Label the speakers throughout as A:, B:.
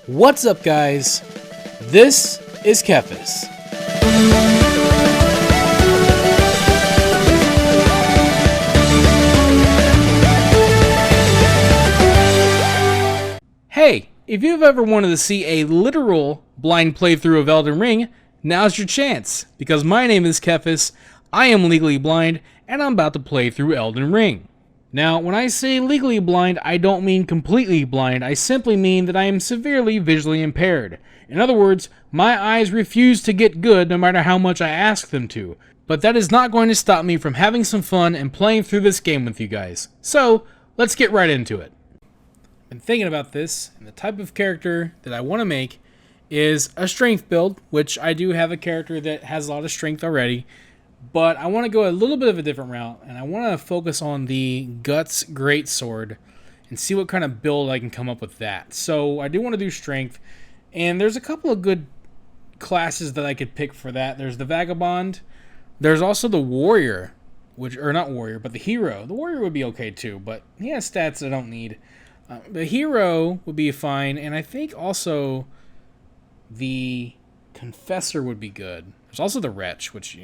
A: What's up, guys? This is Kephas. Hey, if you've ever wanted to see a literal blind playthrough of Elden Ring, now's your chance, because my name is Kephas, I am legally blind, and I'm about to play through Elden Ring. Now, when I say legally blind, I don't mean completely blind. I simply mean that I am severely visually impaired. In other words, my eyes refuse to get good no matter how much I ask them to. But that is not going to stop me from having some fun and playing through this game with you guys. So, let's get right into it. I've been thinking about this, and the type of character that I want to make is a strength build, which I do have a character that has a lot of strength already. But I want to go a little bit of a different route, and I want to focus on the Guts Greatsword and see what kind of build I can come up with that. So I do want to do strength, and there's a couple of good classes that I could pick for that. There's the Vagabond. There's also the Warrior, or not Warrior, but the Hero. The Warrior would be okay too, but he has stats I don't need. The Hero would be fine, and I think also the Confessor would be good. There's also the Wretch, which,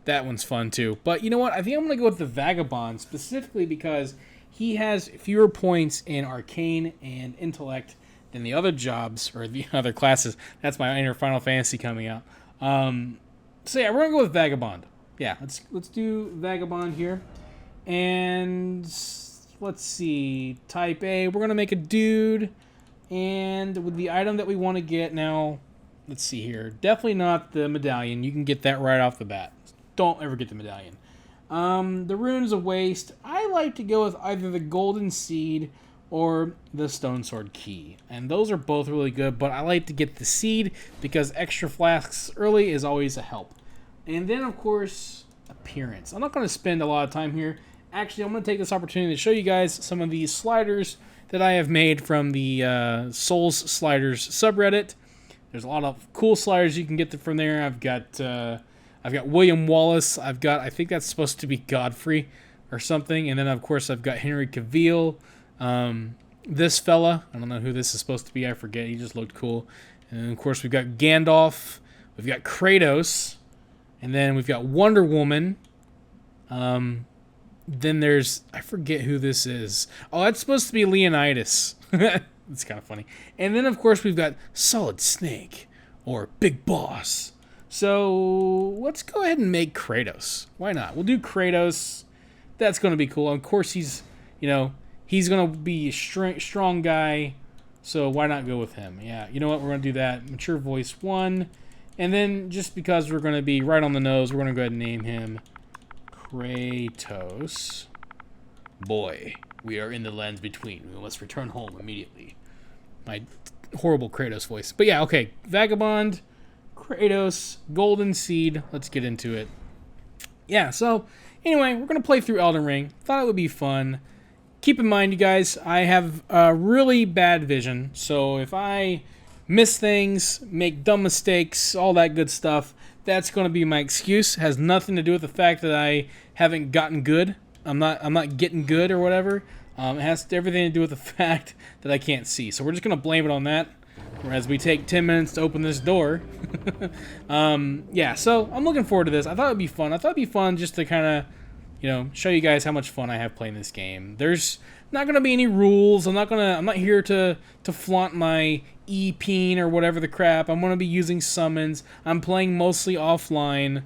A: that one's fun too. But you know what? I think I'm going to go with the Vagabond, specifically because he has fewer points in Arcane and Intellect than the other jobs, or the other classes. That's my inner Final Fantasy coming out. So yeah, we're going to go with Vagabond. Yeah, let's do Vagabond here. And let's see. Type A, we're going to make a dude. And with the item that we want to get now... Let's see here. Definitely not the medallion. You can get that right off the bat. Don't ever get the medallion. The rune's a waste. I like to go with either the golden seed or the stone sword key. And those are both really good, but I like to get the seed because extra flasks early is always a help. And then, of course, appearance. I'm not going to spend a lot of time here. Actually, I'm going to take this opportunity to show you guys some of these sliders that I have made from the Souls Sliders subreddit. There's a lot of cool sliders you can get from there. I've got William Wallace. I think that's supposed to be Godfrey or something. And then, of course, I've got Henry Cavill. This fella, I don't know who this is supposed to be. I forget. He just looked cool. And then, of course, we've got Gandalf. We've got Kratos. And then we've got Wonder Woman. Then there's... I forget who this is. Oh, that's supposed to be Leonidas. It's kind of funny. And then, of course, we've got Solid Snake or Big Boss. So let's go ahead and make Kratos. Why not? We'll do Kratos. That's going to be cool. Of course, he's going to be a strong guy. So why not go with him? Yeah, you know what? We're going to do that. Mature voice 1. And then just because we're going to be right on the nose, we're going to go ahead and name him Kratos. Boy. We are in the lands between. We must return home immediately. My horrible Kratos voice. But yeah, okay. Vagabond, Kratos, Golden Seed. Let's get into it. Yeah, so anyway, we're going to play through Elden Ring. Thought it would be fun. Keep in mind, you guys, I have really bad vision. So if I miss things, make dumb mistakes, all that good stuff, that's going to be my excuse. It has nothing to do with the fact that I haven't gotten good. I'm not getting good or whatever. It has everything to do with the fact that I can't see. So we're just going to blame it on that. Whereas we take 10 minutes to open this door. Yeah, so I'm looking forward to this. I thought it would be fun. I thought it would be fun just to kind of, show you guys how much fun I have playing this game. There's not going to be any rules. I'm not here to flaunt my E-peen or whatever the crap. I'm going to be using summons. I'm playing mostly offline.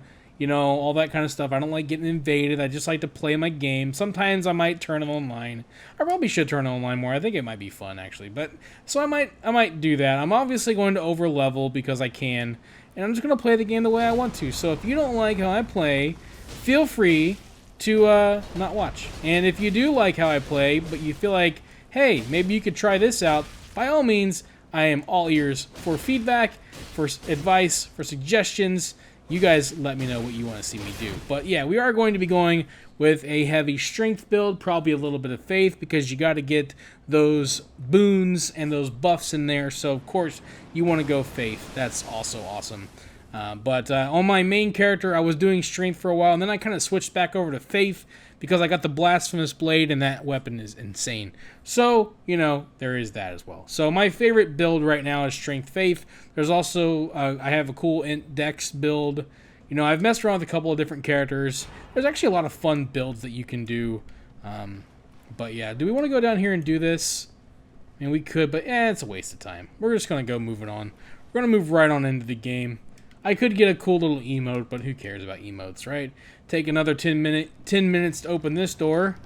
A: All that kind of stuff. I don't like getting invaded. I just like to play my game. Sometimes I might turn it online. I probably should turn it online more. I think it might be fun, actually. But so I might do that. I'm obviously going to over level because I can, and I'm just going to play the game the way I want to. So if you don't like how I play, feel free to not watch. And if you do like how I play, but you feel like, hey, maybe you could try this out, by all means, I am all ears for feedback, for advice, for suggestions. You guys let me know what you want to see me do. But yeah, we are going to be going with a heavy strength build, probably a little bit of faith, because you got to get those boons and those buffs in there. So, of course, you want to go faith. That's also awesome. But on my main character, I was doing strength for a while, and then I kind of switched back over to faith because I got the blasphemous blade and that weapon is insane. So, you know, there is that as well. So my favorite build right now is Strength Faith. There's also, I have a cool Int Dex build. You know, I've messed around with a couple of different characters. There's actually a lot of fun builds that you can do. But yeah, do we want to go down here and do this? I mean, we could, but it's a waste of time. We're just going to go moving on. We're going to move right on into the game. I could get a cool little emote, but who cares about emotes, right? Take another 10 minutes to open this door.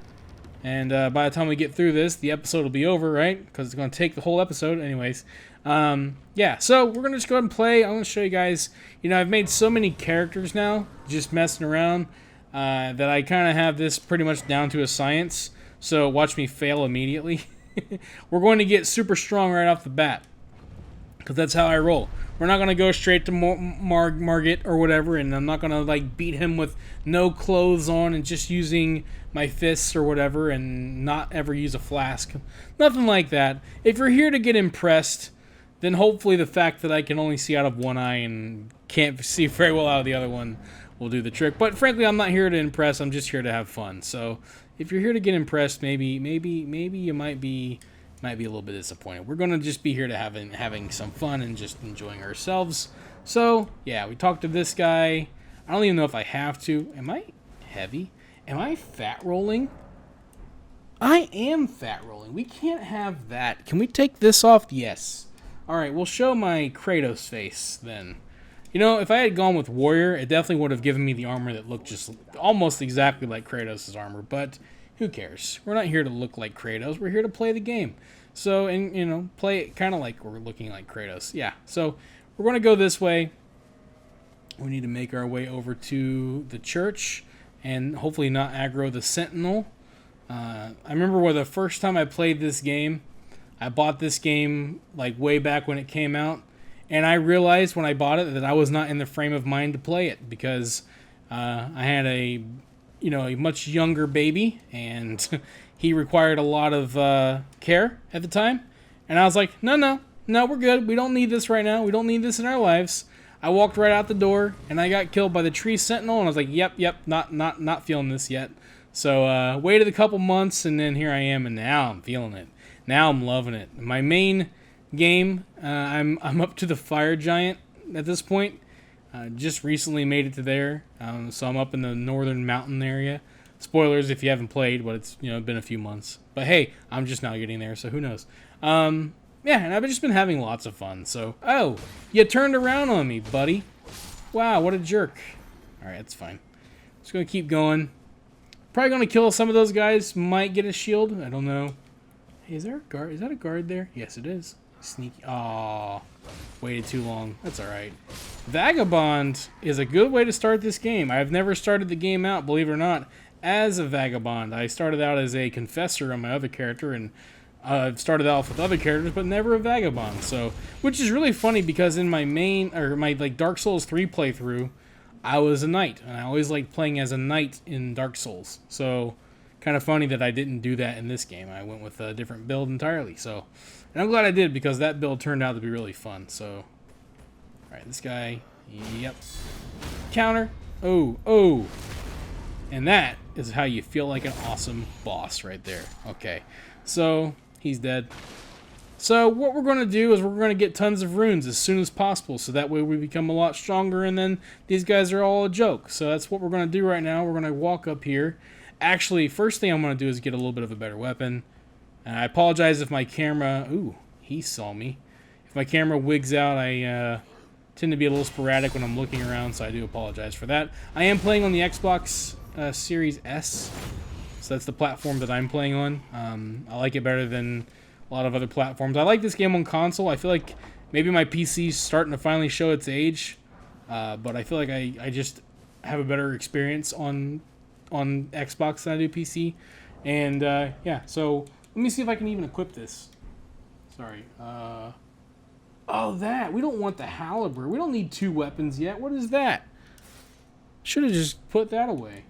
A: And by the time we get through this, the episode will be over, right? Because it's going to take the whole episode. Anyways, yeah, so we're going to just go ahead and play. I'm going to show you guys, you know, I've made so many characters now, just messing around, that I kind of have this pretty much down to a science. So watch me fail immediately. We're going to get super strong right off the bat, because that's how I roll. We're not going to go straight to Margit or whatever, and I'm not going to like beat him with no clothes on and just using my fists or whatever and not ever use a flask. Nothing like that. If you're here to get impressed, then hopefully the fact that I can only see out of one eye and can't see very well out of the other one will do the trick. But frankly, I'm not here to impress. I'm just here to have fun. So if you're here to get impressed, maybe you might be a little bit disappointed. We're going to just be here to having some fun and just enjoying ourselves. So, yeah, we talked to this guy. I don't even know if I have to. Am I heavy? Am I fat rolling? I am fat rolling. We can't have that. Can we take this off? Yes. All right, we'll show my Kratos face then. You know, if I had gone with Warrior, it definitely would have given me the armor that looked just almost exactly like Kratos' armor, but who cares? We're not here to look like Kratos. We're here to play the game. So, and, you know, play it kind of like we're looking like Kratos. Yeah, so we're going to go this way. We need to make our way over to the church and hopefully not aggro the Sentinel. I remember where the first time I played this game, I bought this game like way back when it came out. And I realized when I bought it that I was not in the frame of mind to play it because I had a much younger baby, and he required a lot of care at the time. And I was like, no, we're good. We don't need this right now. We don't need this in our lives. I walked right out the door, and I got killed by the tree sentinel, and I was like, yep, not feeling this yet. So waited a couple months, and then here I am, and now I'm feeling it. Now I'm loving it. My main game, I'm up to the fire giant at this point. Just recently made it to there, so I'm up in the northern mountain area. Spoilers if you haven't played, but it's been a few months. But hey, I'm just now getting there, so who knows? Yeah, and I've just been having lots of fun. So, oh, you turned around on me, buddy. Wow, what a jerk. All right, that's fine. Just gonna keep going. Probably gonna kill some of those guys. Might get a shield. I don't know. Hey, is there a guard? Is that a guard there? Yes, it is. Sneaky. Aww. Waited too long. That's alright. Vagabond is a good way to start this game. I've never started the game out, believe it or not, as a vagabond. I started out as a confessor on my other character, and I've started off with other characters, but never a vagabond. So, which is really funny because in my my Dark Souls 3 playthrough, I was a knight, and I always liked playing as a knight in Dark Souls. So, kind of funny that I didn't do that in this game. I went with a different build entirely. So, and I'm glad I did because that build turned out to be really fun. So, all right, this guy, yep, counter, oh, and that is how you feel like an awesome boss right there. Okay, so he's dead. So what we're going to do is we're going to get tons of runes as soon as possible, so that way we become a lot stronger, and then these guys are all a joke. So that's what we're going to do right now. We're going to walk up here. Actually, first thing I'm going to do is get a little bit of a better weapon. And I apologize if my camera... Ooh, he saw me. If my camera wigs out, I tend to be a little sporadic when I'm looking around, so I do apologize for that. I am playing on the Xbox Series S, so that's the platform that I'm playing on. I like it better than a lot of other platforms. I like this game on console. I feel like maybe my PC's starting to finally show its age, but I feel like I just have a better experience on Xbox than I do PC. And yeah, so let me see if I can even equip this. Sorry. Oh, that. We don't want the halberd. We don't need two weapons yet. What is that? Should have just put that away.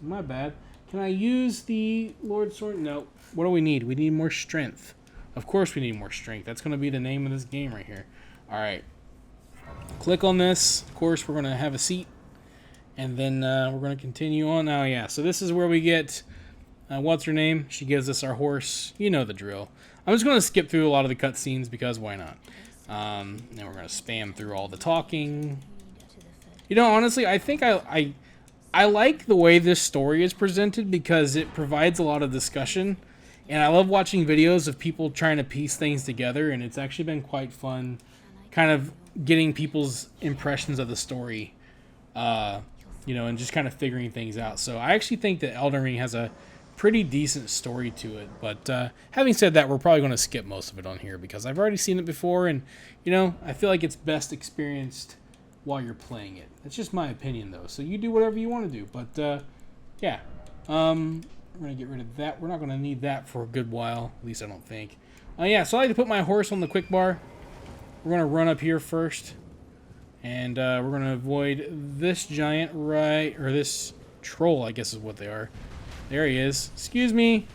A: My bad. Can I use the Lord Sword? No. What do we need? We need more strength. Of course we need more strength. That's going to be the name of this game right here. All right. Click on this. Of course, we're going to have a seat. And then we're going to continue on. Oh, yeah. So this is where we get, what's her name? She gives us our horse. You know the drill. I'm just going to skip through a lot of the cutscenes because why not? And we're going to spam through all the talking. You know, honestly, I think I like the way this story is presented because it provides a lot of discussion. And I love watching videos of people trying to piece things together. And it's actually been quite fun kind of getting people's impressions of the story. You know, and just kind of figuring things out. So I actually think that Elden Ring has a pretty decent story to it. But having said that, we're probably going to skip most of it on here because I've already seen it before. And, you know, I feel like it's best experienced while you're playing it. That's just my opinion, though. So you do whatever you want to do. But, yeah. We're going to get rid of that. We're not going to need that for a good while. At least I don't think. Yeah, so I like to put my horse on the quick bar. We're going to run up here first. And we're going to avoid this giant or this troll, I guess is what they are. There he is. Excuse me.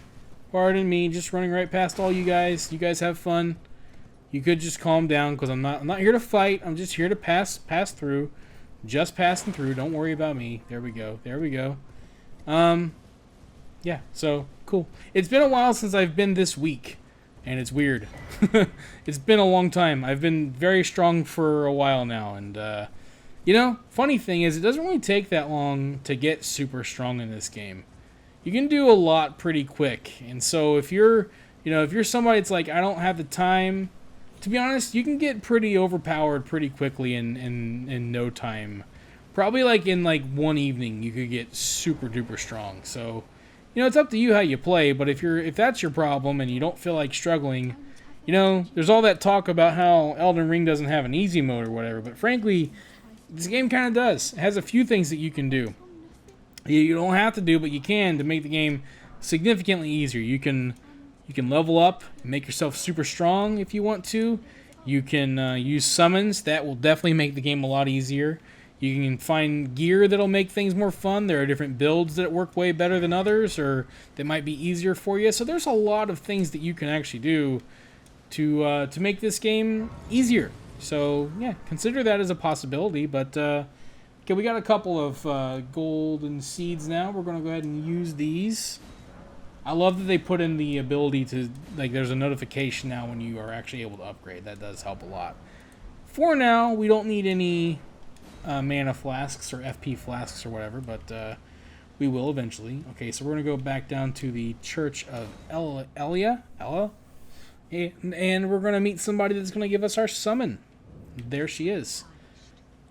A: Pardon me. Just running right past all you guys. You guys have fun. You could just calm down because I'm not here to fight. I'm just here to pass through. Just passing through. Don't worry about me. There we go. There we go. Yeah, so cool. It's been a while since I've been this weak. And it's weird. It's been a long time. I've been very strong for a while now. And, you know, funny thing is, it doesn't really take that long to get super strong in this game. You can do a lot pretty quick. And so if you're, you know, if you're somebody that's like, I don't have the time, to be honest, you can get pretty overpowered pretty quickly in no time. Probably like in like one evening, you could get super duper strong. So, you know, it's up to you how you play, but if that's your problem and you don't feel like struggling, you know, there's all that talk about how Elden Ring doesn't have an easy mode or whatever, but frankly, this game kind of does. It has a few things that you can do. You don't have to do, but you can to make the game significantly easier. You can level up and make yourself super strong if you want to. You can use summons. That will definitely make the game a lot easier. You can find gear that'll make things more fun. There are different builds that work way better than others or that might be easier for you. So there's a lot of things that you can actually do to make this game easier. So, yeah, consider that as a possibility. But, okay, we got a couple of golden seeds now. We're going to go ahead and use these. I love that they put in the ability to, like, there's a notification now when you are actually able to upgrade. That does help a lot. For now, we don't need any mana flasks or FP flasks or whatever, but we will eventually. Okay, so we're going to go back down to the Church of Ella, and we're going to meet somebody that's going to give us our summon. There she is.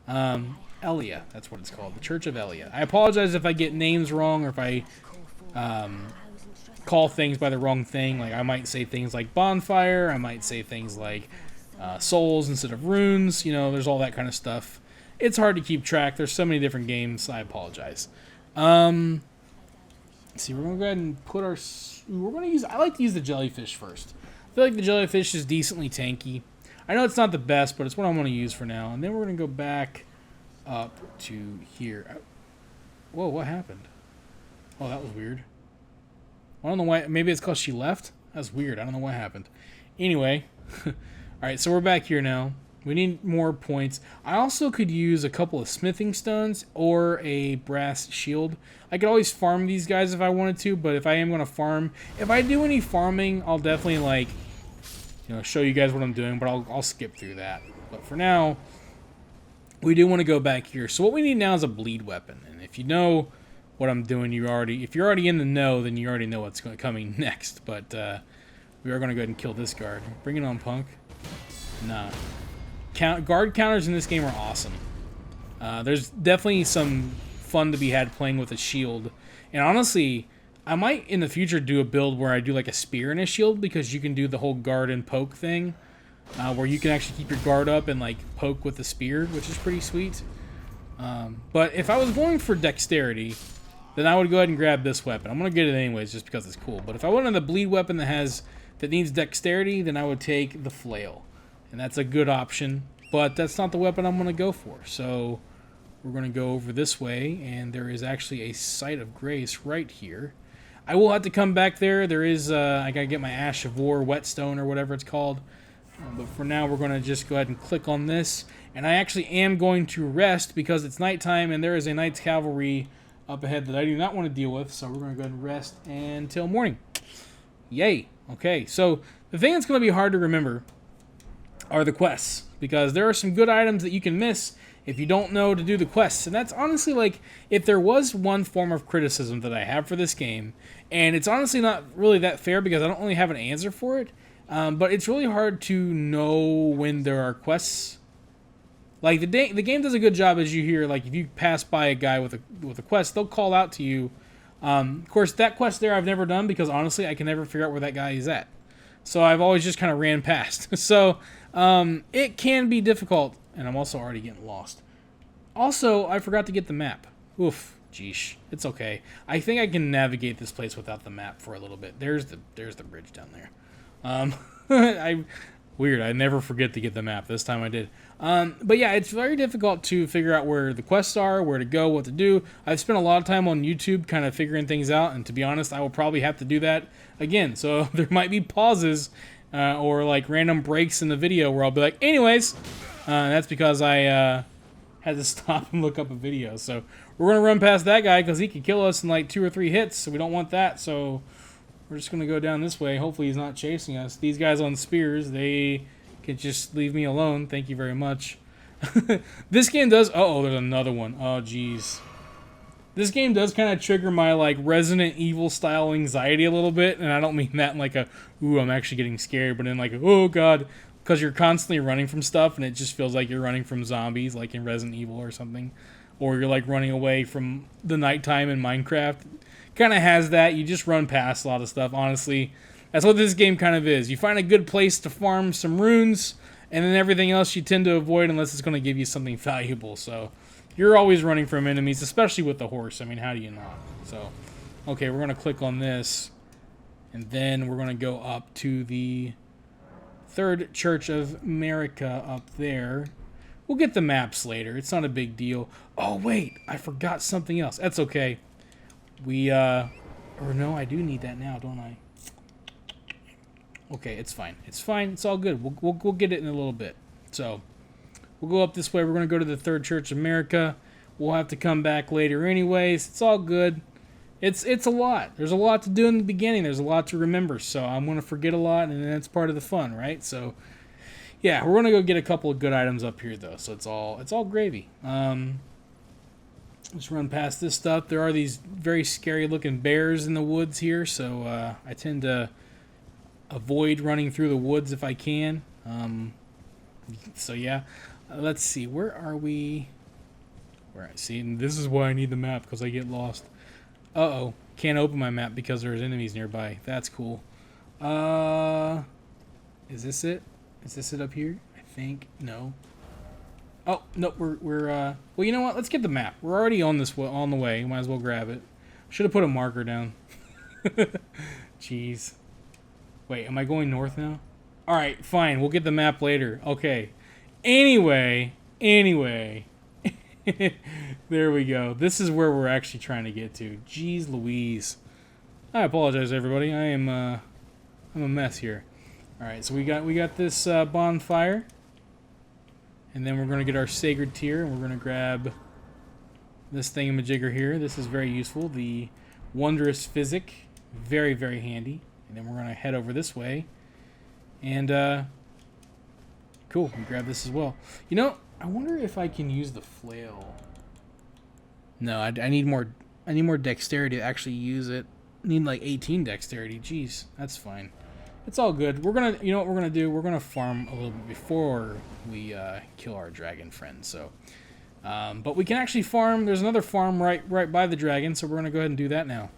A: Elia, that's what it's called, the Church of Elia. I apologize if I get names wrong or if I call things by the wrong thing. Like, I might say things like bonfire, I might say things like souls instead of runes. You know, there's all that kind of stuff. It's hard to keep track. There's so many different games. I apologize. Let's see, we're going to go ahead and put our... We're going to use... I like to use the jellyfish first. I feel like the jellyfish is decently tanky. I know it's not the best, but it's what I'm going to use for now. And then we're going to go back up to here. Whoa, what happened? Oh, that was weird. I don't know why. Maybe it's because she left? That's weird. I don't know what happened. Anyway. Alright, so we're back here now. We need more points. I also could use a couple of smithing stones or a brass shield. I could always farm these guys if I wanted to, but if I am going to farm, if I do any farming, I'll definitely, like, you know, show you guys what I'm doing, but I'll skip through that. But for now, we do want to go back here. So what we need now is a bleed weapon. And if you know what I'm doing, if you're already in the know, then you already know what's coming next. But we are going to go ahead and kill this guard. Bring it on, punk. Nah. Guard counters in this game are awesome. There's definitely some fun to be had playing with a shield. And honestly, I might in the future do a build where I do like a spear and a shield, because you can do the whole guard and poke thing, where you can actually keep your guard up and like poke with the spear, which is pretty sweet. But if I was going for dexterity, then I would go ahead and grab this weapon. I'm going to get it anyways just because it's cool. But if I wanted the bleed weapon that needs dexterity, then I would take the flail. And that's a good option, but that's not the weapon I'm going to go for. So we're going to go over this way, and there is actually a site of grace right here. I will have to come back there. There is, I got to get my Ash of War, whetstone, or whatever it's called. But for now, we're going to just go ahead and click on this. And I actually am going to rest because it's nighttime and there is a Knight's Cavalry up ahead that I do not want to deal with. So we're going to go ahead and rest until morning. Yay. Okay, so the thing that's going to be hard to remember are the quests, because there are some good items that you can miss if you don't know to do the quests. And that's honestly, like, if there was one form of criticism that I have for this game, and it's honestly not really that fair because I don't really have an answer for it, but it's really hard to know when there are quests. Like, the game does a good job, as you hear, like, if you pass by a guy with a quest, they'll call out to you. Of course, that quest there I've never done because, honestly, I can never figure out where that guy is at. So I've always just kind of ran past. So it can be difficult, and I'm also already getting lost. Also, I forgot to get the map. Oof, geesh, it's okay. I think I can navigate this place without the map for a little bit. There's the bridge down there. Weird, I never forget to get the map. This time I did. But yeah, it's very difficult to figure out where the quests are, where to go, what to do. I've spent a lot of time on YouTube kind of figuring things out, and to be honest, I will probably have to do that again. So there might be pauses or like random breaks in the video where I'll be like, anyways, that's because I had to stop and look up a video. So we're going to run past that guy because he could kill us in like 2 or 3 hits, so we don't want that. So we're just going to go down this way. Hopefully he's not chasing us. These guys on spears, they can just leave me alone. Thank you very much. This game does... Uh-oh, there's another one. Oh, jeez. This game does kind of trigger my, like, Resident Evil-style anxiety a little bit. And I don't mean that in, like, a, ooh, I'm actually getting scared. But in, like, oh, God. Because you're constantly running from stuff, and it just feels like you're running from zombies, like in Resident Evil or something. Or you're, like, running away from the nighttime in Minecraft. Kind of has that. You just run past a lot of stuff, honestly. That's what this game kind of is. You find a good place to farm some runes, and then everything else you tend to avoid unless it's going to give you something valuable. So you're always running from enemies, especially with the horse. I mean, how do you not? So, okay, we're going to click on this, and then we're going to go up to the Third Church of America up there. We'll get the maps later. It's not a big deal. Oh, wait, I forgot something else. That's okay. Or no, I do need that now, don't I? Okay, it's fine. It's fine. It's all good. We'll get it in a little bit. So, we'll go up this way. We're going to go to the Third Church of America. We'll have to come back later anyways. It's all good. It's a lot. There's a lot to do in the beginning. There's a lot to remember. So, I'm going to forget a lot, and that's part of the fun, right? So, yeah, we're going to go get a couple of good items up here, though. So, it's all gravy. Let's run past this stuff. There are these very scary-looking bears in the woods here, so I tend to avoid running through the woods if I can. So yeah, let's see. Where are we? See, and this is why I need the map, because I get lost. Uh-oh. Can't open my map because there's enemies nearby. That's cool. Is this it? Is this it up here? I think. No. Oh, no, we're well, you know what? Let's get the map. We're already on the way. Might as well grab it. Should have put a marker down. Jeez. Wait, am I going north now? Alright, fine. We'll get the map later. Okay. Anyway. There we go. This is where we're actually trying to get to. Jeez Louise. I apologize, everybody. I'm a mess here. Alright, so we got this bonfire. And then we're going to get our sacred tier, and we're going to grab this thingamajigger here. This is very useful. The wondrous physic. Very, very handy. And then we're going to head over this way. And, cool. We grab this as well. You know, I wonder if I can use the flail. No, I need more dexterity to actually use it. I need like 18 dexterity. Jeez, that's fine. It's all good. We're gonna, you know what we're gonna do? We're gonna farm a little bit before we kill our dragon friend. So, but we can actually farm. There's another farm right by the dragon, so we're gonna go ahead and do that now.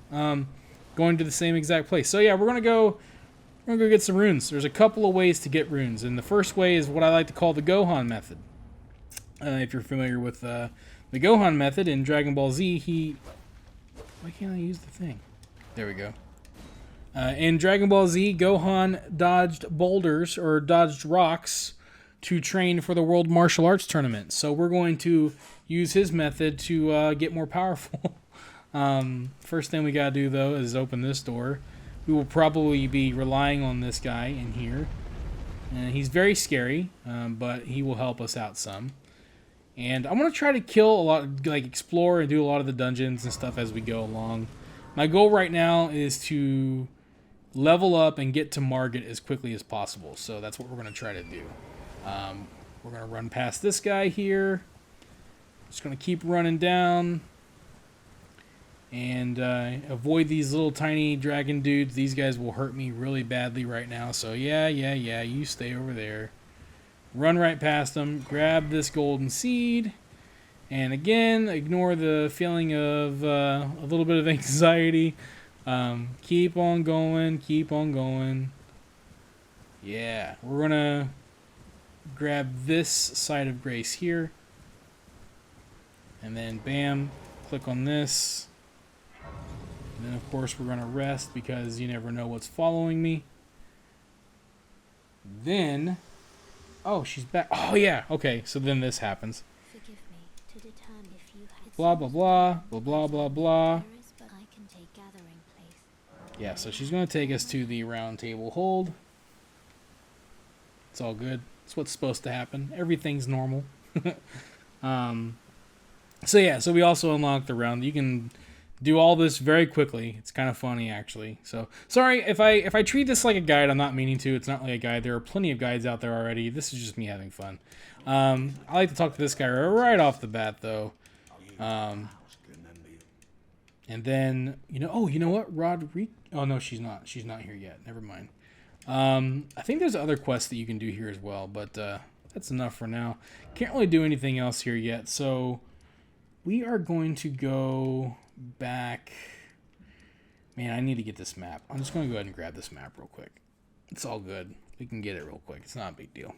A: Going to the same exact place. So yeah, we're gonna go get some runes. There's a couple of ways to get runes, and the first way is what I like to call the Gohan method. If you're familiar with the Gohan method in Dragon Ball Z, why can't I use the thing? There we go. In Dragon Ball Z, Gohan dodged boulders or dodged rocks to train for the World Martial Arts Tournament. So we're going to use his method to get more powerful. First thing we gotta do, though, is open this door. We will probably be relying on this guy in here. And he's very scary, but he will help us out some. And I'm going to try to kill a lot, like explore and do a lot of the dungeons and stuff as we go along. My goal right now is to level up and get to Margit as quickly as possible. So that's what we're going to try to do. We're going to run past this guy here. Just going to keep running down. And avoid these little tiny dragon dudes. These guys will hurt me really badly right now. So yeah, you stay over there. Run right past them. Grab this golden seed. And again, ignore the feeling of a little bit of anxiety. Keep on going. Keep on going. Yeah, we're going to grab this side of grace here. And then bam, click on this. And then, of course, we're going to rest because you never know what's following me. Then, oh, she's back. Oh, yeah. Okay, so then this happens.
B: Forgive me to determine if you had
A: blah, blah, blah, blah, blah, blah, blah.
B: but I can take gathering place.
A: Yeah, so she's going to take us to the round table hold. It's all good. It's what's supposed to happen. Everything's normal. So, yeah, so we also unlocked the round. You can do all this very quickly. It's kind of funny, actually. So, sorry, if I treat this like a guide, I'm not meaning to. It's not like a guide. There are plenty of guides out there already. This is just me having fun. I like to talk to this guy right off the bat, though. And then, you know what? Rodrigo. Oh, no, she's not. She's not here yet. Never mind. I think there's other quests that you can do here as well, but that's enough for now. Can't really do anything else here yet, so we are going to go back. Man, I need to get this map. I'm just going to go ahead and grab this map real quick. It's all good. We can get it real quick. It's not a big deal.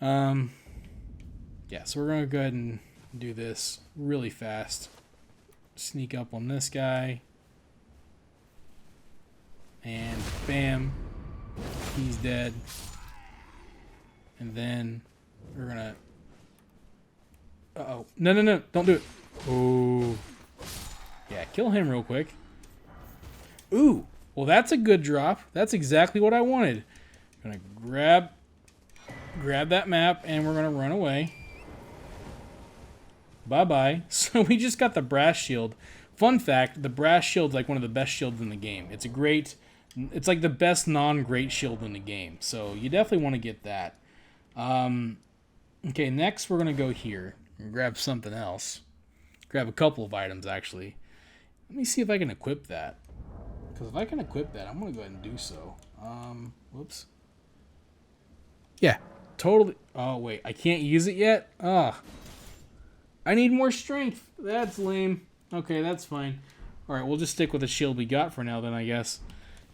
A: Yeah, so we're going to go ahead and do this really fast. Sneak up on this guy. And bam. He's dead. And then we're going to... Uh-oh. No. Don't do it. Oh. Yeah, kill him real quick. Ooh. Well, that's a good drop. That's exactly what I wanted. I'm going to grab that map, and we're going to run away. Bye-bye. So we just got the brass shield. Fun fact, the brass shield's like one of the best shields in the game. It's like the best non-great shield in the game. So you definitely want to get that. Okay, next we're going to go here and grab something else. Grab a couple of items, actually. Let me see if I can equip that. Because if I can equip that, I'm going to go ahead and do so. Whoops. Yeah, totally. Oh, wait, I can't use it yet? I need more strength. That's lame. Okay, that's fine. All right, we'll just stick with the shield we got for now then, I guess.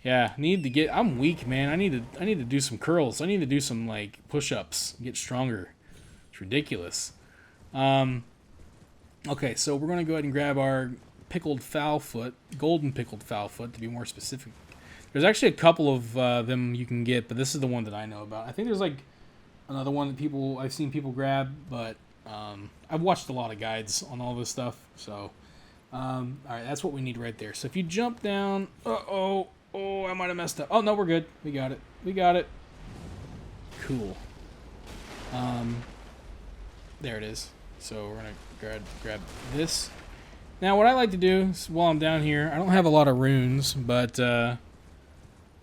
A: Yeah, I'm weak, man. I need to do some curls. I need to do some like push-ups, get stronger. It's ridiculous. Okay, so we're going to go ahead and grab our pickled fowl foot, golden pickled fowl foot to be more specific. There's actually a couple of them you can get, but this is the one that I know about. I think there's like another one that I've seen people grab, but I've watched a lot of guides on all this stuff. So, all right, that's what we need right there. So if you jump down, oh, I might have messed up. Oh no, we're good. We got it. Cool. There it is. So we're gonna grab this. Now, what I like to do is, while I'm down here, I don't have a lot of runes, but I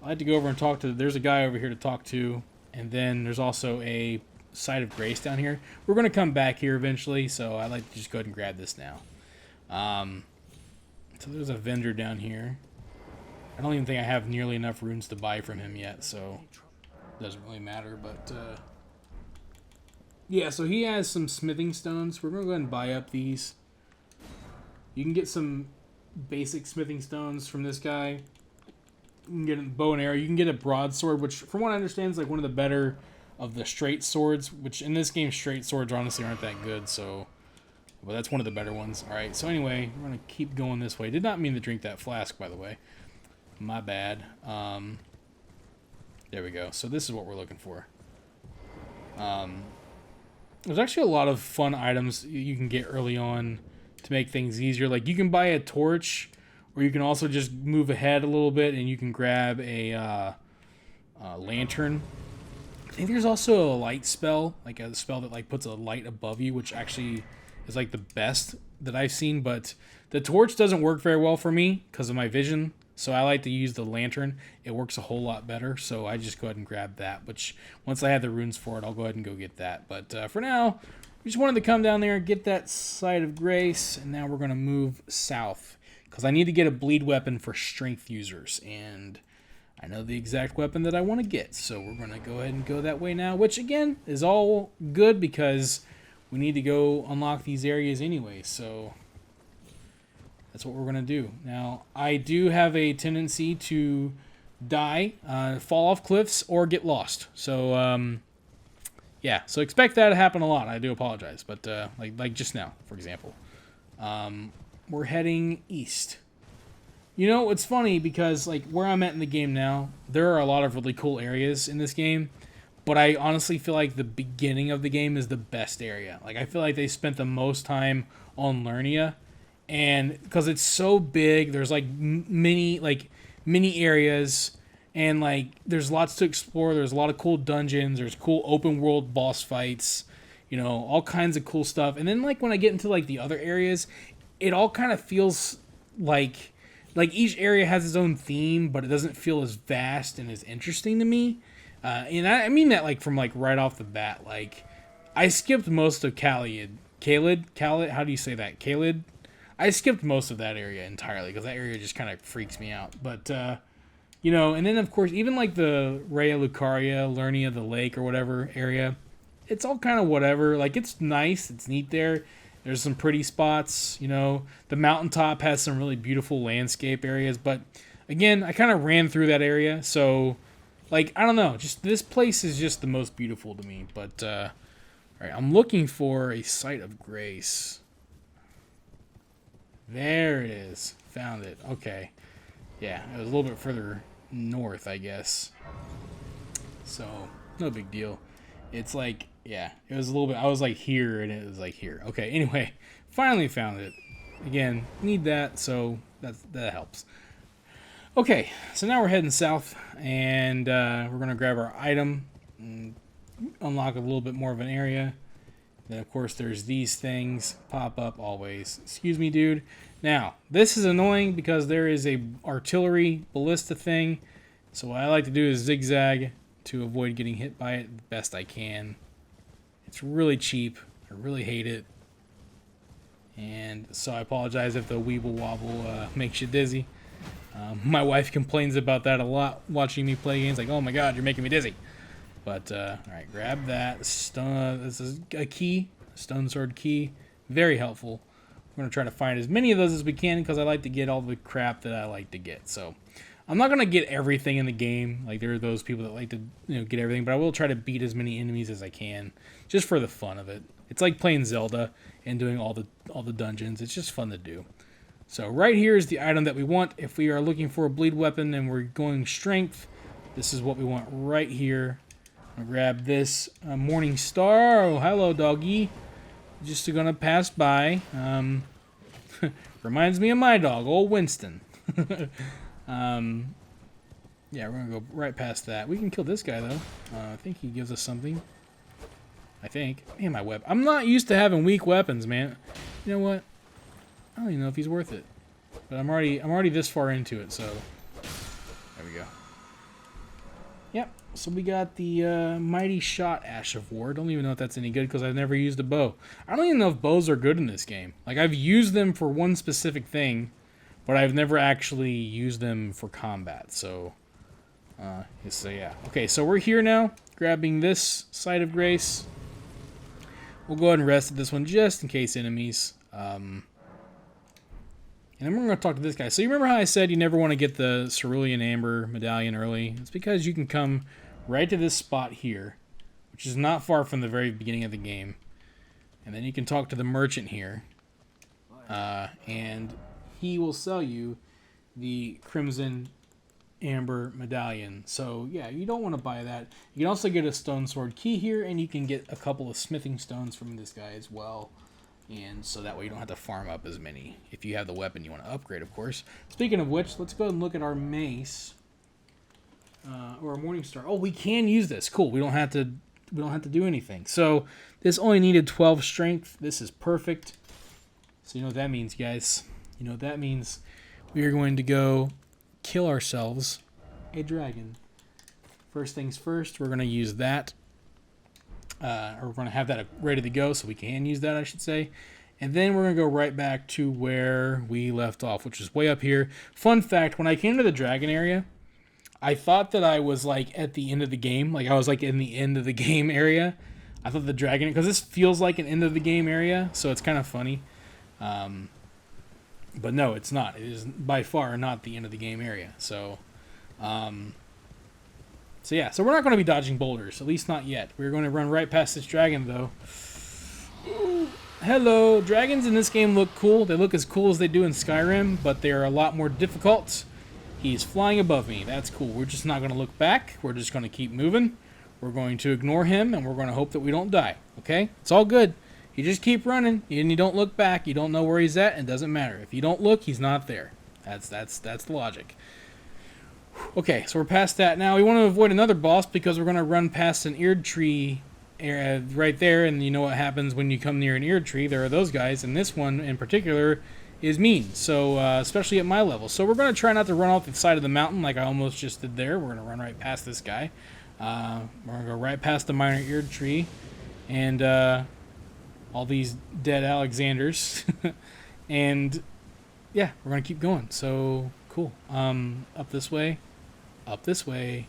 A: like to go over and talk to. There's a guy over here to talk to, and then there's also a site of grace down here. We're going to come back here eventually, so I like to just go ahead and grab this now. So there's a vendor down here. I don't even think I have nearly enough runes to buy from him yet, so it doesn't really matter, but yeah, so he has some smithing stones. We're going to go ahead and buy up these. You can get some basic smithing stones from this guy. You can get a bow and arrow. You can get a broadsword, which, from what I understand, is like one of the better of the straight swords, which in this game, straight swords honestly aren't that good, so... Well, that's one of the better ones. Alright, so anyway, we're going to keep going this way. Did not mean to drink that flask, by the way. My bad. There we go. So this is what we're looking for. There's actually a lot of fun items you can get early on to make things easier. Like, you can buy a torch, or you can also just move ahead a little bit, and you can grab a lantern. I think there's also a light spell, like a spell that like puts a light above you, which actually is like the best that I've seen. But the torch doesn't work very well for me because of my vision, so I like to use the lantern. It works a whole lot better, so I just go ahead and grab that. Which once I have the runes for it, I'll go ahead and go get that. But for now, we just wanted to come down there and get that Site of Grace, and now we're gonna move south because I need to get a bleed weapon for strength users, and I know the exact weapon that I want to get, so we're going to go ahead and go that way now, which again is all good because we need to go unlock these areas anyway, so that's what we're going to do. Now, I do have a tendency to die, fall off cliffs, or get lost, so yeah, so expect that to happen a lot. I do apologize, but like just now, for example. We're heading east. You know, it's funny because, like, where I'm at in the game now, there are a lot of really cool areas in this game, but I honestly feel like the beginning of the game is the best area. Like, I feel like they spent the most time on Lernia, and because it's so big, there's, like, many areas, and, like, there's lots to explore. There's a lot of cool dungeons. There's cool open-world boss fights, you know, all kinds of cool stuff. And then, like, when I get into, like, the other areas, it all kind of feels like each area has its own theme, but it doesn't feel as vast and as interesting to me. And I mean that like from like right off the bat. Like I skipped most of Khalid. How do you say that? Khalid. I skipped most of that area entirely because that area just kind of freaks me out. But you know, and then of course even like the Raya Lucaria, Lernia, the lake or whatever area, it's all kind of whatever. Like it's nice, it's neat there. There's some pretty spots, you know. The mountaintop has some really beautiful landscape areas, but again, I kind of ran through that area, so like I don't know, just this place is just the most beautiful to me. But all right, I'm looking for a Site of Grace. There it is. Found it. Okay. Yeah, it was a little bit further north, I guess. So, no big deal. It's like, yeah, it was a little bit, I was like here and it was like here. Okay, anyway, finally found it. Again, need that, so that helps. Okay, so now we're heading south and we're going to grab our item and unlock a little bit more of an area. Then, of course, there's these things pop up always. Excuse me, dude. Now, this is annoying because there is a artillery ballista thing. So what I like to do is zigzag to avoid getting hit by it the best I can. It's really cheap. I really hate it. And so I apologize if the weeble wobble makes you dizzy. My wife complains about that a lot watching me play games. Like, oh my god, you're making me dizzy. But, alright, grab that. Stone. This is a key. Stone sword key. Very helpful. We're going to try to find as many of those as we can because I like to get all the crap that I like to get. So, I'm not going to get everything in the game. Like, there are those people that like to, you know, get everything. But I will try to beat as many enemies as I can. Just for the fun of it. It's like playing Zelda and doing all the dungeons. It's just fun to do. So, right here is the item that we want. If we are looking for a bleed weapon and we're going strength, this is what we want right here. I'll grab this Morning Star. Oh, hello, doggy. Just gonna pass by. Reminds me of my dog, old Winston. Yeah, we're gonna go right past that. We can kill this guy though. I think he gives us something. I think. Man, my weapon. I'm not used to having weak weapons, man. You know what? I don't even know if he's worth it. But I'm already this far into it, so there we go. Yep. So we got the Mighty Shot Ash of War. Don't even know if that's any good because I've never used a bow. I don't even know if bows are good in this game. Like, I've used them for one specific thing, but I've never actually used them for combat. So yeah. Okay, so we're here now, grabbing this Site of Grace. We'll go ahead and rest at this one just in case enemies. And then we're going to talk to this guy. So you remember how I said you never want to get the Cerulean Amber medallion early? It's because you can come right to this spot here, which is not far from the very beginning of the game. And then you can talk to the merchant here. And he will sell you the Crimson Amber medallion. So yeah, you don't want to buy that. You can also get a stone sword key here, and you can get a couple of smithing stones from this guy as well. And so that way you don't have to farm up as many. If you have the weapon you want to upgrade, of course. Speaking of which, let's go ahead and look at our mace. or a morning star. Oh, we can use this. Cool. We don't have to do anything. So this only needed 12 strength. This is perfect. So you know what that means, guys. You know what that means. We are going to go kill ourselves a dragon. First things first, we're going to use that. Or we're going to have that ready to go, so we can use that, I should say. And then we're going to go right back to where we left off, which is way up here. Fun fact, when I came to the dragon area, I thought that I was like at the end of the game. Like I was like in the end of the game area. I thought the dragon, because this feels like an end of the game area, so it's kind of funny. But no, it's not. It is by far not the end of the game area. So yeah, so we're not going to be dodging boulders, at least not yet. We're going to run right past this dragon, though. Ooh, hello. Dragons in this game look cool. They look as cool as they do in Skyrim, but they are a lot more difficult. He's flying above me. That's cool. We're just not going to look back. We're just going to keep moving. We're going to ignore him, and we're going to hope that we don't die. Okay? It's all good. You just keep running, and you don't look back. You don't know where he's at, and it doesn't matter. If you don't look, he's not there. That's the logic. Okay, so we're past that now. We want to avoid another boss because we're going to run past an eared tree right there, and you know what happens when you come near an eared tree. There are those guys, and this one in particular is mean, so especially at my level. So we're going to try not to run off the side of the mountain like I almost just did there. We're going to run right past this guy. We're going to go right past the minor eared tree, and all these dead Alexanders. And yeah, we're going to keep going. So cool. Up this way. Up this way.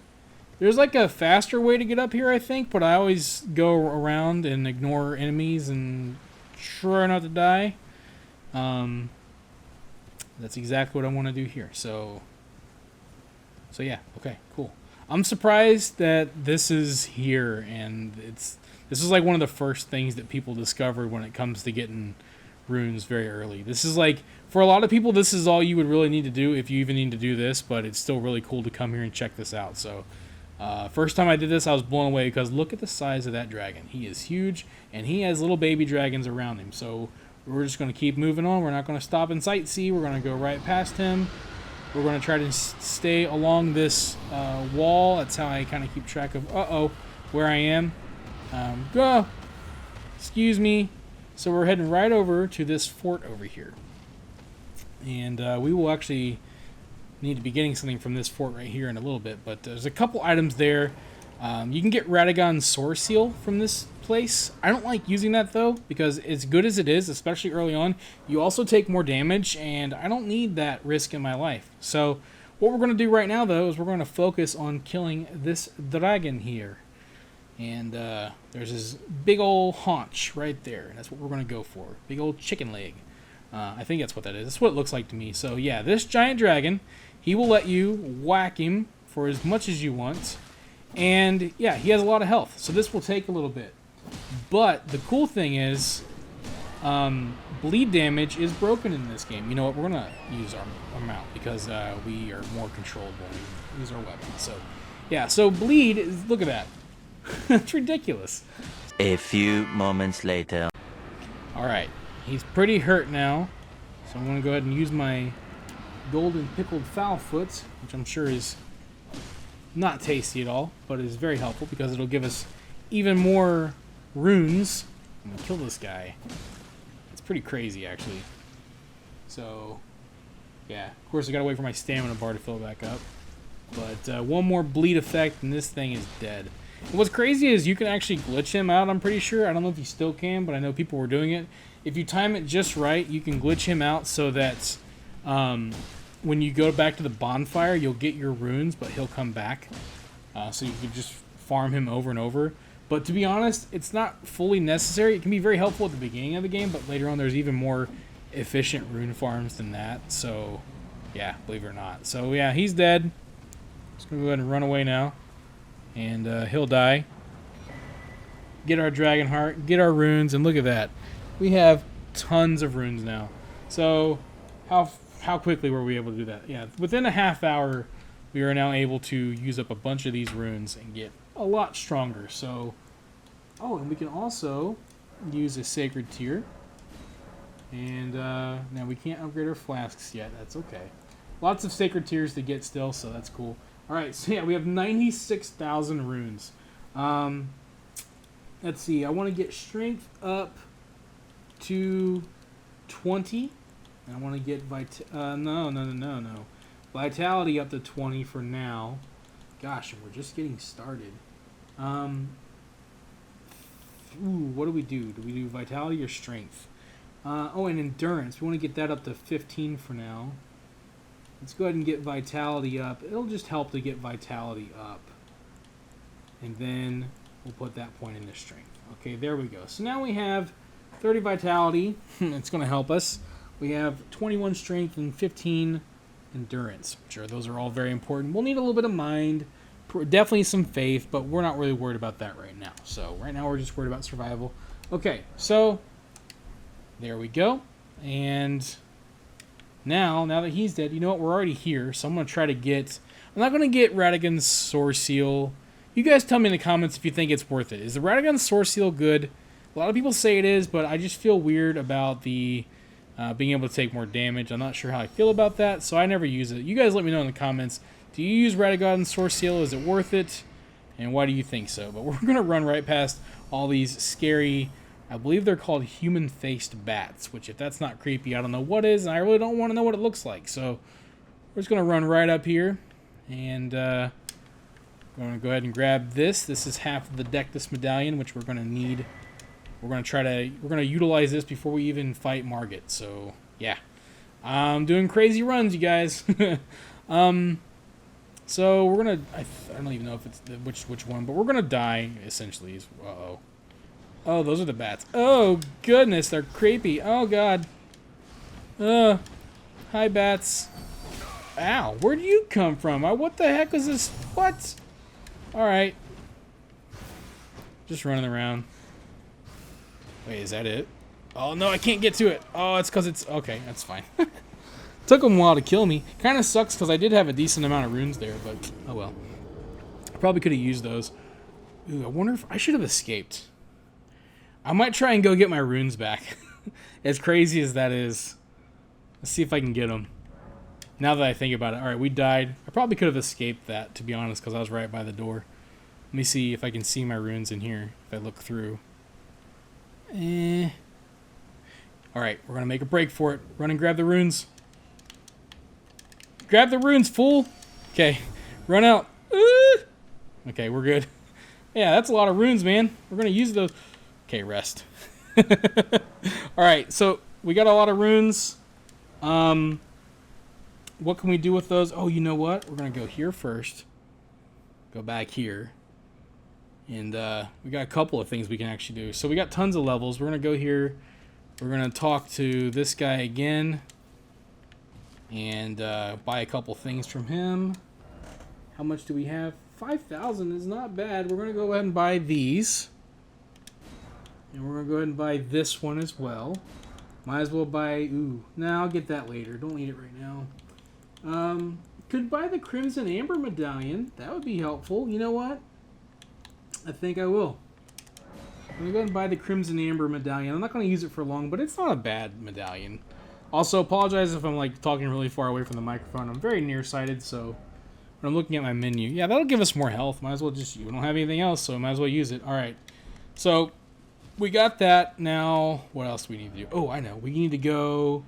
A: There's like a faster way to get up here, I think, but I always go around and ignore enemies and try not to die. That's exactly what I want to do here. So yeah, okay, cool. I'm surprised that this is here, and this is like one of the first things that people discovered when it comes to getting runes very early. This is like, for a lot of people, this is all you would really need to do if you even need to do this, but it's still really cool to come here and check this out. So first time I did this, I was blown away because look at the size of that dragon. He is huge, and he has little baby dragons around him. So we're just going to keep moving on. We're not going to stop and sightsee. We're going to go right past him. We're going to try to stay along this wall. That's how I kind of keep track of, where I am. Go! Excuse me. So we're heading right over to this fort over here. And we will actually need to be getting something from this fort right here in a little bit. But there's a couple items there. You can get Radagon's Source Seal from this place. I don't like using that, though, because as good as it is, especially early on, you also take more damage, and I don't need that risk in my life. So what we're going to do right now, though, is we're going to focus on killing this dragon here. And there's this big old haunch right there, and that's what we're going to go for. Big old chicken leg. I think that's what that is. That's what it looks like to me. So yeah, this giant dragon, he will let you whack him for as much as you want. And yeah, he has a lot of health, so this will take a little bit. But the cool thing is, bleed damage is broken in this game. You know what? We're going to use our mount because we are more controllable when we use our weapon. So yeah, so bleed is, look at that. It's ridiculous.
C: A few moments later.
A: Alright, he's pretty hurt now. So I'm going to go ahead and use my golden pickled fowl foot, which I'm sure is not tasty at all, but is very helpful because it'll give us even more runes. I'm going to kill this guy. It's pretty crazy, actually. So, yeah. Of course, I got to wait for my stamina bar to fill back up. But one more bleed effect, and this thing is dead. And what's crazy is you can actually glitch him out, I'm pretty sure. I don't know if you still can, but I know people were doing it. If you time it just right, you can glitch him out so that when you go back to the bonfire, you'll get your runes, but he'll come back. So you can just farm him over and over. But to be honest, it's not fully necessary. It can be very helpful at the beginning of the game, but later on there's even more efficient rune farms than that. So, yeah, believe it or not. So, yeah, he's dead. Just going to go ahead and run away now. And he'll die. Get our dragon heart, get our runes, and look at that. We have tons of runes now. So, how quickly were we able to do that? Yeah, within a half hour, we are now able to use up a bunch of these runes and get a lot stronger. So, oh, and we can also use a sacred tier. And now we can't upgrade our flasks yet. That's okay. Lots of sacred tiers to get still, so that's cool. Alright, so yeah, we have 96,000 runes. Let's see, I want to get strength up to 20. And I want to get no. Vitality up to 20 for now. Gosh, we're just getting started. What do we do? Do we do vitality or strength? Oh, and endurance. We want to get that up to 15 for now. Let's go ahead and get vitality up. It'll just help to get vitality up. And then we'll put that point into strength. Okay, there we go. So now we have 30 vitality. It's going to help us. We have 21 strength and 15 endurance. Those are all very important. We'll need a little bit of mind. Definitely some faith, but we're not really worried about that right now. So right now we're just worried about survival. Okay, so there we go. And now that he's dead, you know what? We're already here, so I'm going to try to get... I'm not going to get Radagon's Source Seal. You guys tell me in the comments if you think it's worth it. Is the Radagon Source Seal good? A lot of people say it is, but I just feel weird about the being able to take more damage. I'm not sure how I feel about that, so I never use it. You guys let me know in the comments. Do you use Radagon's Source Seal? Is it worth it? And why do you think so? But we're going to run right past all these scary... I believe they're called human-faced bats, which if that's not creepy, I don't know what is, and I really don't want to know what it looks like. So we're just going to run right up here, and I'm going to go ahead and grab this. This is half of the TheKephas medallion, which we're going to need. We're going to utilize this before we even fight Margit. So yeah, I'm doing crazy runs, you guys. So we're gonna. I don't even know if it's which one, but we're gonna die essentially. Uh-oh. Oh, those are the bats. Oh, goodness, they're creepy. Oh, God. Hi, bats. Ow, where do you come from? What the heck is this? What? All right. Just running around. Wait, is that it? Oh, no, I can't get to it. Oh, it's because it's... Okay, that's fine. Took them a while to kill me. Kind of sucks because I did have a decent amount of runes there, but oh well. I probably could have used those. Ooh, I wonder if... I should have escaped. I might try and go get my runes back. As crazy as that is. Let's see if I can get them. Now that I think about it. Alright, we died. I probably could have escaped that, to be honest, because I was right by the door. Let me see if I can see my runes in here, if I look through. Alright, we're going to make a break for it. Run and grab the runes. Grab the runes, fool! Okay, run out. Okay, we're good. Yeah, that's a lot of runes, man. We're going to use those... Okay, rest. Alright, so we got a lot of runes. What can we do with those? Oh, you know what? We're going to go here first. Go back here. And we got a couple of things we can actually do. So we got tons of levels. We're going to go here. We're going to talk to this guy again. And buy a couple things from him. How much do we have? 5,000 is not bad. We're going to go ahead and buy these. And we're going to go ahead and buy this one as well. Might as well buy... Ooh, no, I'll get that later. Don't need it right now. Could buy the Crimson Amber Medallion. That would be helpful. You know what? I think I will. I'm going to go ahead and buy the Crimson Amber Medallion. I'm not going to use it for long, but it's not a bad medallion. Also, apologize if I'm like talking really far away from the microphone. I'm very nearsighted, so when I'm looking at my menu. Yeah, that'll give us more health. Might as well just... We don't have anything else, so might as well use it. All right. So... we got that. Now, what else do we need to do? Oh, I know. We need to go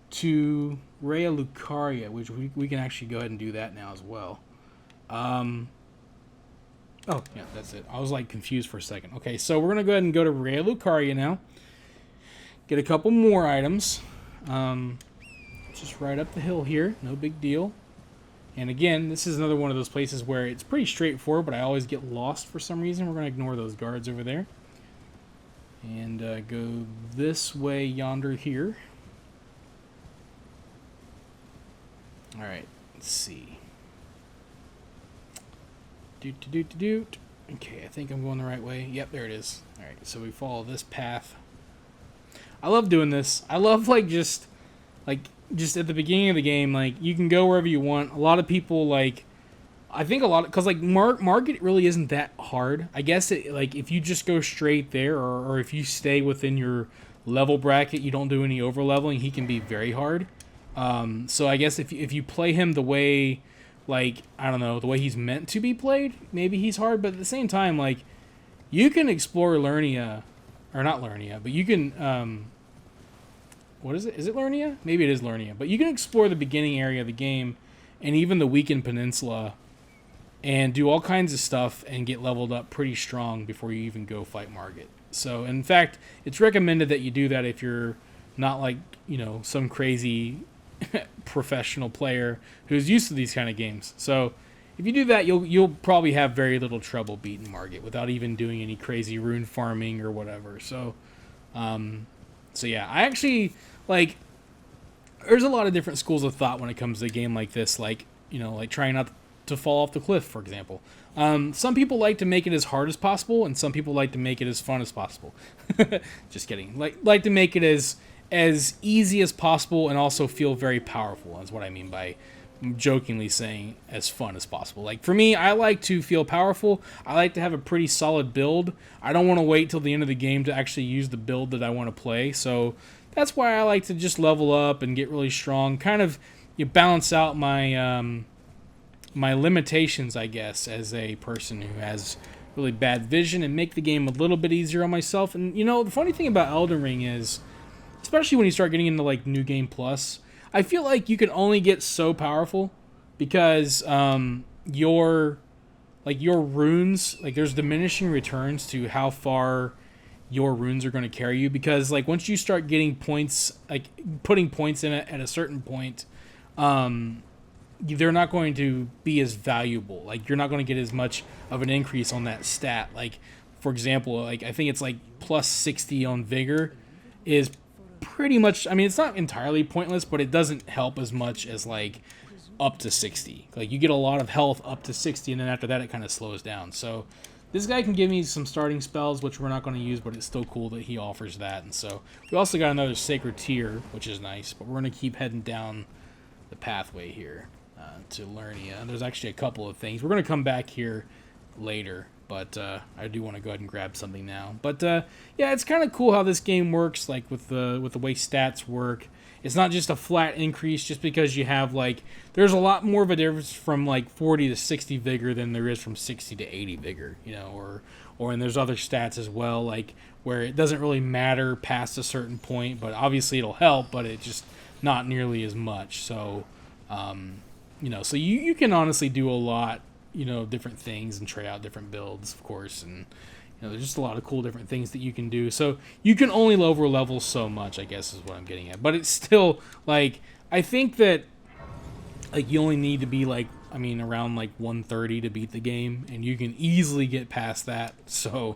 A: to Rhea Lucaria, which we can actually go ahead and do that now as well. Oh, yeah, that's it. I was, like, confused for a second. Okay, so we're going to go ahead and go to Rhea Lucaria now. Get a couple more items. Just right up the hill here. No big deal. And again, this is another one of those places where it's pretty straightforward, but I always get lost for some reason. We're going to ignore those guards over there. And go this way yonder here. Alright, let's see. Doot. Okay, I think I'm going the right way. Yep, there it is. Alright, so we follow this path. I love doing this. I love, just at the beginning of the game, you can go wherever you want. A lot of people, I think a lot of... Because, Margit really isn't that hard. I guess, if you just go straight there, or if you stay within your level bracket, you don't do any over-leveling, he can be very hard. So I guess if you play him the way like, I don't know, the way he's meant to be played. Maybe he's hard, but at the same time, like, you can explore Lernia, or not Lernia, but you can, what is it? Is it Lernia? Maybe it is Lernia. But you can explore the beginning area of the game and even the Weakened Peninsula and do all kinds of stuff and get leveled up pretty strong before you even go fight Margit. So, in fact, it's recommended that you do that if you're not like, you know, some crazy professional player who's used to these kind of games. So, if you do that, you'll probably have very little trouble beating Margit without even doing any crazy rune farming or whatever. So yeah, I actually, like, there's a lot of different schools of thought when it comes to a game like this, like, you know, like trying not to fall off the cliff, for example. Some people like to make it as hard as possible, and some people like to make it as fun as possible. Just kidding. Like to make it as easy as possible and also feel very powerful, is what I mean by jokingly saying as fun as possible. Like, for me, I like to feel powerful. I like to have a pretty solid build. I don't want to wait till the end of the game to actually use the build that I want to play. So that's why I like to just level up and get really strong. Kind of you balance out my my limitations, I guess, as a person who has really bad vision, and make the game a little bit easier on myself. And, you know, the funny thing about Elden Ring is, especially when you start getting into, like, New Game Plus, I feel like you can only get so powerful because your runes, like, there's diminishing returns to how far your runes are going to carry you, because, like, once you start getting points, like putting points in it at a certain point, they're not going to be as valuable. Like, you're not going to get as much of an increase on that stat. Like, for example, like, I think it's like plus 60 on vigor is pretty much, I mean, it's not entirely pointless, but it doesn't help as much as, like, up to 60. Like, you get a lot of health up to 60, and then after that it kind of slows down. So this guy can give me some starting spells, which we're not going to use, but it's still cool that he offers that. And so we also got another sacred tier, which is nice, but we're going to keep heading down the pathway here to Lernia. There's actually a couple of things. We're going to come back here later, but I do want to go ahead and grab something now. But yeah, it's kind of cool how this game works, like with the way stats work. It's not just a flat increase just because you have, like, there's a lot more of a difference from like 40 to 60 vigor than there is from 60 to 80 vigor, you know, and there's other stats as well, like where it doesn't really matter past a certain point, but obviously it'll help, but it just not nearly as much. So you know, so you can honestly do a lot, you know, different things and try out different builds, of course, and, you know, there's just a lot of cool different things that you can do. So you can only lower levels so much, I guess, is what I'm getting at. But it's still, like, I think that, like, you only need to be, like, I mean, around, like, 130 to beat the game, and you can easily get past that. So,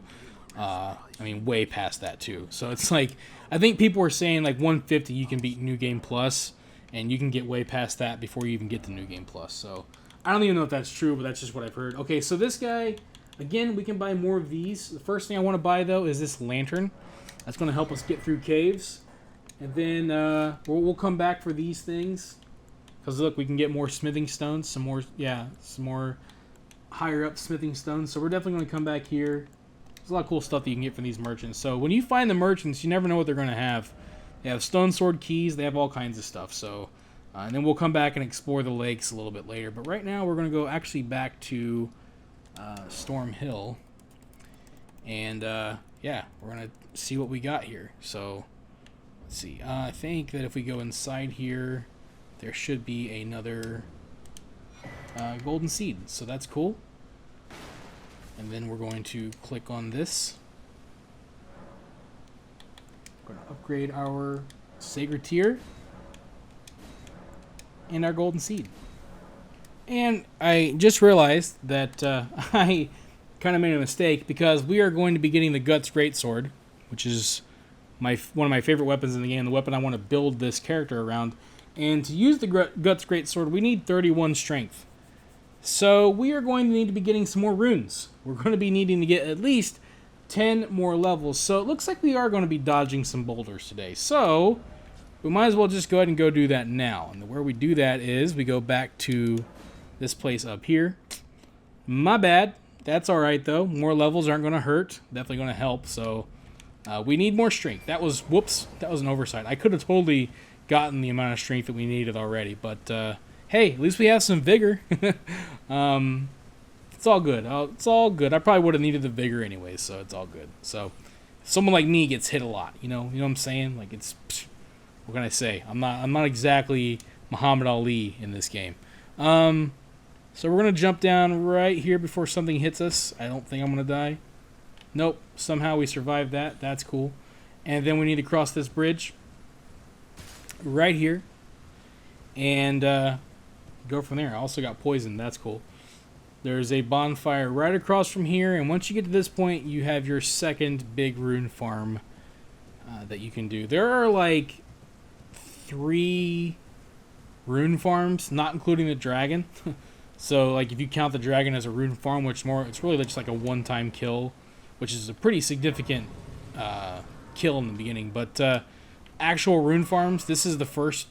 A: I mean, way past that, too. So it's like, I think people are saying, like, 150 you can beat New Game Plus, and you can get way past that before you even get to New Game Plus. So I don't even know if that's true, but that's just what I've heard. Okay, so this guy, again, we can buy more of these. The first thing I want to buy, though, is this lantern. That's going to help us get through caves. And then we'll come back for these things. Because, look, we can get more smithing stones. Some more higher up smithing stones. So we're definitely going to come back here. There's a lot of cool stuff that you can get from these merchants. So when you find the merchants, you never know what they're going to have. They have stone sword keys. They have all kinds of stuff. So, and then we'll come back and explore the lakes a little bit later. But right now, we're going to go actually back to Storm Hill. And, yeah, we're going to see what we got here. So, let's see. I think that if we go inside here, there should be another golden seed. So that's cool. And then we're going to click on this. We're going to upgrade our sacred tier and our golden seed. And I just realized that I kind of made a mistake, because we are going to be getting the Guts Greatsword, which is one of my favorite weapons in the game, the weapon I want to build this character around. And to use the Guts Greatsword, we need 31 strength. So we are going to need to be getting some more runes. We're going to be needing to get at least 10 more levels. So it looks like we are going to be dodging some boulders today. So we might as well just go ahead and go do that now. And where we do that is we go back to this place up here. My bad. That's all right, though. More levels aren't going to hurt. Definitely going to help. So we need more strength. That was an oversight. I could have totally gotten the amount of strength that we needed already. But hey, at least we have some vigor. It's all good. It's all good. I probably would have needed the vigor anyway, so it's all good. So, someone like me gets hit a lot. You know what I'm saying? Like it's, what can I say? I'm not exactly Muhammad Ali in this game. So we're gonna jump down right here before something hits us. I don't think I'm gonna die. Nope. Somehow we survived that. That's cool. And then we need to cross this bridge right here and go from there. I also got poisoned. That's cool. There's a bonfire right across from here, and once you get to this point, you have your second big rune farm that you can do. There are like 3 rune farms, not including the dragon. So, like, if you count the dragon as a rune farm, it's really just like a one-time kill, which is a pretty significant kill in the beginning. But actual rune farms, this is the first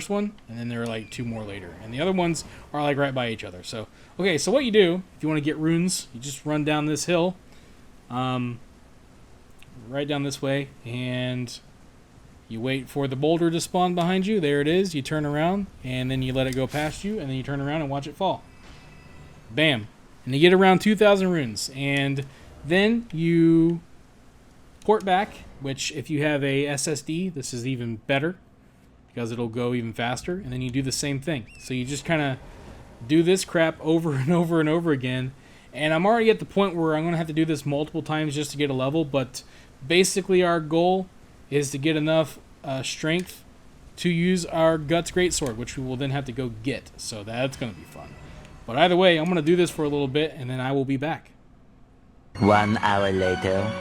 A: one, and then there are like 2 more later, and the other ones are like right by each other. So, okay, so what you do if you want to get runes, you just run down this hill, right down this way, and you wait for the boulder to spawn behind you. There it is. You turn around, and then you let it go past you, and then you turn around and watch it fall. Bam. And you get around 2,000 runes, and then you port back, which if you have a SSD, this is even better because it'll go even faster, and then you do the same thing. So you just kind of do this crap over and over and over again, and I'm already at the point where I'm going to have to do this multiple times just to get a level, but basically our goal is to get enough strength to use our Guts Greatsword, which we will then have to go get, so that's going to be fun. But either way, I'm going to do this for a little bit, and then I will be back.
C: 1 hour later.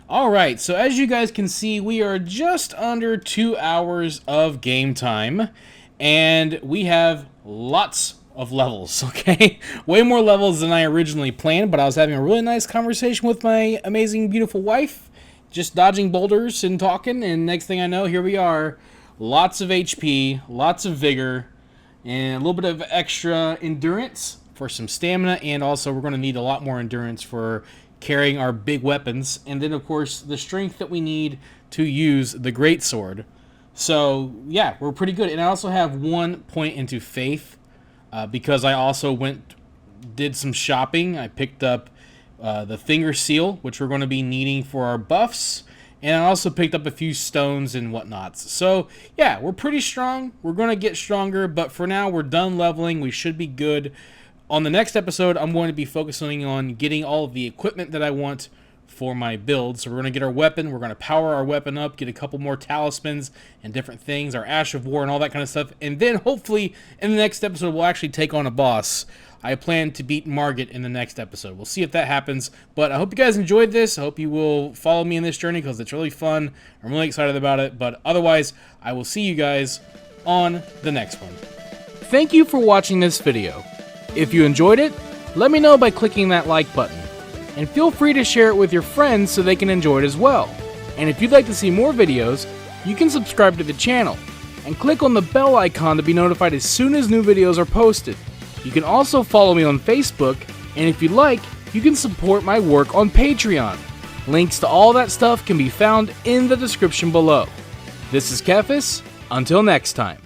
A: Alright, so as you guys can see, we are just under 2 hours of game time, and we have lots of levels, okay? Way more levels than I originally planned, but I was having a really nice conversation with my amazing, beautiful wife, just dodging boulders and talking, and next thing I know, here we are. Lots of HP, lots of vigor, and a little bit of extra endurance for some stamina, and also we're going to need a lot more endurance for carrying our big weapons, and then of course the strength that we need to use the greatsword. So yeah, we're pretty good. And I also have 1 point into faith because I also did some shopping. I picked up the finger seal, which we're going to be needing for our buffs, and I also picked up a few stones and whatnots. So yeah, we're pretty strong. We're going to get stronger, but for now we're done leveling. We should be good. On the next episode, I'm going to be focusing on getting all of the equipment that I want for my build. So we're going to get our weapon, we're going to power our weapon up, get a couple more talismans and different things, our Ash of War and all that kind of stuff. And then hopefully in the next episode, we'll actually take on a boss. I plan to beat Margit in the next episode. We'll see if that happens. But I hope you guys enjoyed this. I hope you will follow me in this journey because it's really fun. I'm really excited about it. But otherwise, I will see you guys on the next one. Thank you for watching this video. If you enjoyed it, let me know by clicking that like button. And feel free to share it with your friends so they can enjoy it as well. And if you'd like to see more videos, you can subscribe to the channel and click on the bell icon to be notified as soon as new videos are posted. You can also follow me on Facebook, and if you'd like, you can support my work on Patreon. Links to all that stuff can be found in the description below. This is Kephas. Until next time.